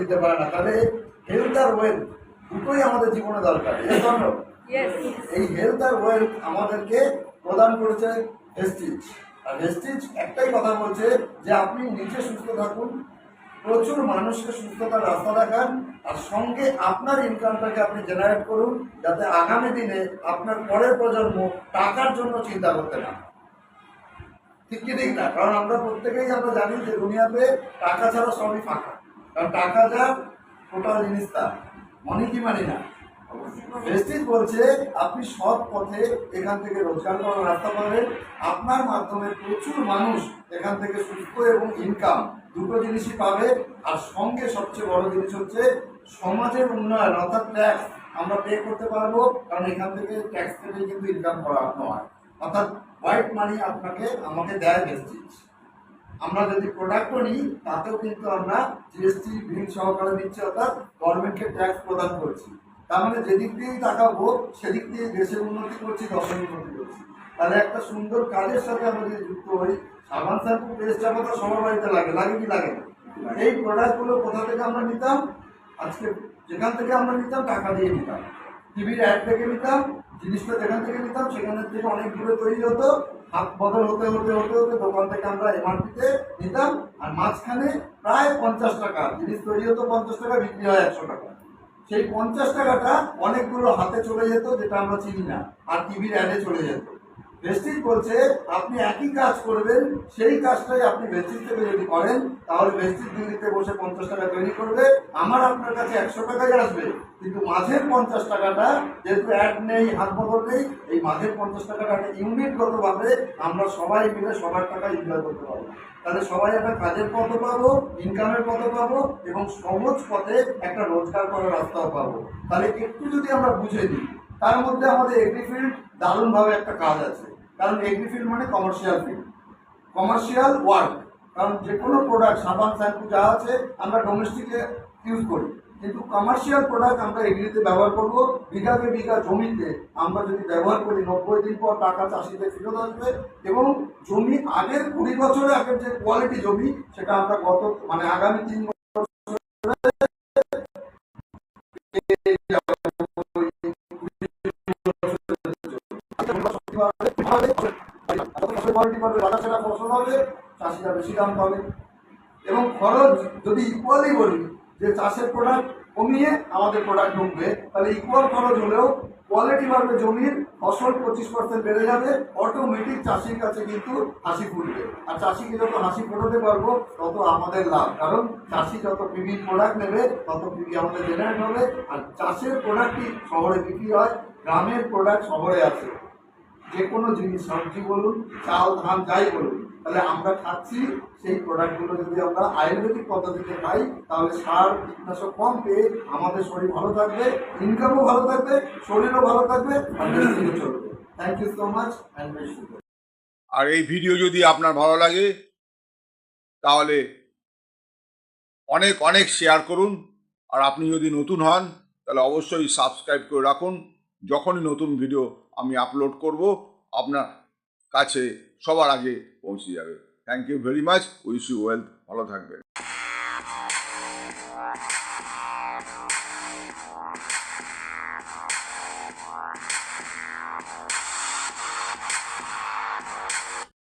দিতে পারে না। তাহলে হেলথ আর ওয়েলথ দুটোই আমাদের জীবনে দরকার। এই হেলথ আর ওয়েলথ আমাদেরকে প্রদান করেছে ভেস্টিজ। আর ভেস্টিজ একটাই কথা বলছে যে আপনি নিজে সুস্থ থাকুন, প্রচুর মানুষকে সুস্থতার রাস্তা দেখান, আর সঙ্গে আপনার ইনকামটাকে আপনি জেনারেট করুন, যাতে আগামী দিনে আপনার পরের প্রজন্ম টাকার জন্য চিন্তা করতে না। ঠিক কি ঠিক না? কারণ আমরা প্রত্যেকেই আমরা জানি যে দুনিয়াতে টাকা ছাড়া সবই ফাঁকা। কারণ টাকা যা টোটাল জিনিস তা, মনি কি মানি না। ভেস্টিজ বলছে আপনি সৎ পথে এখান থেকে রোজগার করার রাস্তা পাবেন, আপনার মাধ্যমে প্রচুর মানুষ এখান থেকে সুস্থ এবং ইনকাম দুটো জিনিসই পাবে। আর সঙ্গে সবচেয়ে বড় জিনিস হচ্ছে সমাজের উন্নয়ন, অর্থাৎ ট্যাক্স আমরা পে করতে পারবো, কারণ এখান থেকে ট্যাক্স কেটে কিন্তু ইনকাম করা হয়। অর্থাৎ হোয়াইট মানি আমাকে দেয় ভেস্টিজ। আমরা যদি প্রোডাক্টও নিই তাতেও কিন্তু আমরা জিএসটি বিল সহকারে দিচ্ছি, অর্থাৎ গভর্নমেন্টকে ট্যাক্স প্রদান করছি। তার মানে যেদিক দিয়েই তাকাবো সেদিক দিয়ে দেশের উন্নতি করছি, দশের উন্নতি করছি। তাহলে একটা সুন্দর কাজের সাথে আমরা যদি যুক্ত হই, সাবান শ্যাম্পু পেস্ট তো সবার বাড়িতে লাগে, লাগে কি লাগে না? এই প্রোডাক্টগুলো কোথা থেকে আমরা নিতাম? আজকে যেখান থেকে আমরা নিতাম টাকা দিয়ে নিতাম, টিভির অ্যাড থেকে নিতাম, জিনিসটা যেখান থেকে নিতাম সেখানের থেকে অনেক দূরে তৈরি হতো, হাত বদল হতে হতে হতে হতে দোকান থেকে আমরা এমআরপিতে নিতাম, আর মাঝখানে প্রায় 50 টাকা জিনিস তৈরি হতো, 50 টাকা বিক্রি হয় 100 টাকা। সেই 50 টাকাটা অনেকগুলো হাতে চলে যেত, যেটা আমরা চিনি না, আর টিভির অ্যাডে চলে যেত। ভেস্টিজ বলছে আপনি একই কাজ করবেন, সেই কাজটাই আপনি ভেস্টিজ থেকে যদি করেন তাহলে ভেস্টিজ দিল্লিতে বসে 50 টাকা তৈরি করবে, আমার আপনার কাছে 100 টাকাই আসবে। কিন্তু মাঝের 50 টাকাটা যেহেতু অ্যাড নেই, হাত বদল নেই, এই মাঝের 50 টাকাটা একটা ইউনিটগতভাবে আমরা সবাই মিলে সবার টাকা এনজয় করতে পারবো। তাহলে সবাই একটা কাজের পথও পাবো, ইনকামের পথও পাবো, এবং সহজ পথে একটা রোজগার করার রাস্তাও পাবো। তাহলে একটু যদি আমরা বুঝে নিই, তার মধ্যে আমাদের এগ্রিফিল্ড দারুণভাবে একটা কাজ আছে। কারণ এগ্রিফিল্ড মানে কমার্শিয়াল ফিল্ড, কমার্শিয়াল ওয়ার্ক। কারণ যে কোনো প্রোডাক্ট, সাবান শ্যাম্পু যা আছে আমরা ডোমেস্টিকে ইউজ করি, কিন্তু কমার্শিয়াল প্রোডাক্ট আমরা এগ্রিতে ব্যবহার করব। বিঘাকে বিঘা জমিতে আমরা যদি ব্যবহার করি, 90 দিন পর টাকা চাষিতে ফেরত আসবে, এবং জমি আগের 20 বছরের আগের যে কোয়ালিটি জমি, সেটা আমরা আগামী 3 বছর ফসল হবে, চাষিরা বেশি দাম পাবে। এবং খরচ যদি ইকুয়ালি বলি যে চাষের প্রোডাক্ট কমিয়ে আমাদের প্রোডাক্ট ঢুকবে, তাহলে ইকুয়াল খরচ হলেও কোয়ালিটি বাড়বে, জমির ফসল 25% বেড়ে যাবে, অটোমেটিক চাষির কাছে কিন্তু হাসি ফুটবে। আর চাষিকে যত হাসি ফোটাতে পারবো তত আমাদের লাভ, কারণ চাষি যত পিবি প্রোডাক্ট নেবে তত পিবি আমাদের জেনারেট হবে। আর চাষের প্রোডাক্টই শহরে বিক্রি হয়, গ্রামের প্রোডাক্ট শহরে আছে। যে কোনো জিনিস, সবজি বলুন, চাল ধান যাই বলুন, তাহলে আমরা খাচ্ছি সেই প্রোডাক্টগুলো যদি আমরা আয়ুর্বেদিক পদ্ধতিতে খাই, তাহলে সার কীটনাশক কম পেয়ে আমাদের শরীর ভালো থাকবে, ইনকামও ভালো থাকবে, শরীরও ভালো থাকবে, আর বেশিও চলবে। Thank you so much and বেশি। আর এই ভিডিও যদি আপনার ভালো লাগে তাহলে অনেক অনেক শেয়ার করুন। আর আপনি যদি নতুন হন তাহলে অবশ্যই সাবস্ক্রাইব করে রাখুন। যখনই নতুন ভিডিও আমি আপলোড করব আপনার কাছে সবার আগে পৌঁছে যাবে। Thank you very much. Wish you wealth. ভালো থাকবেন।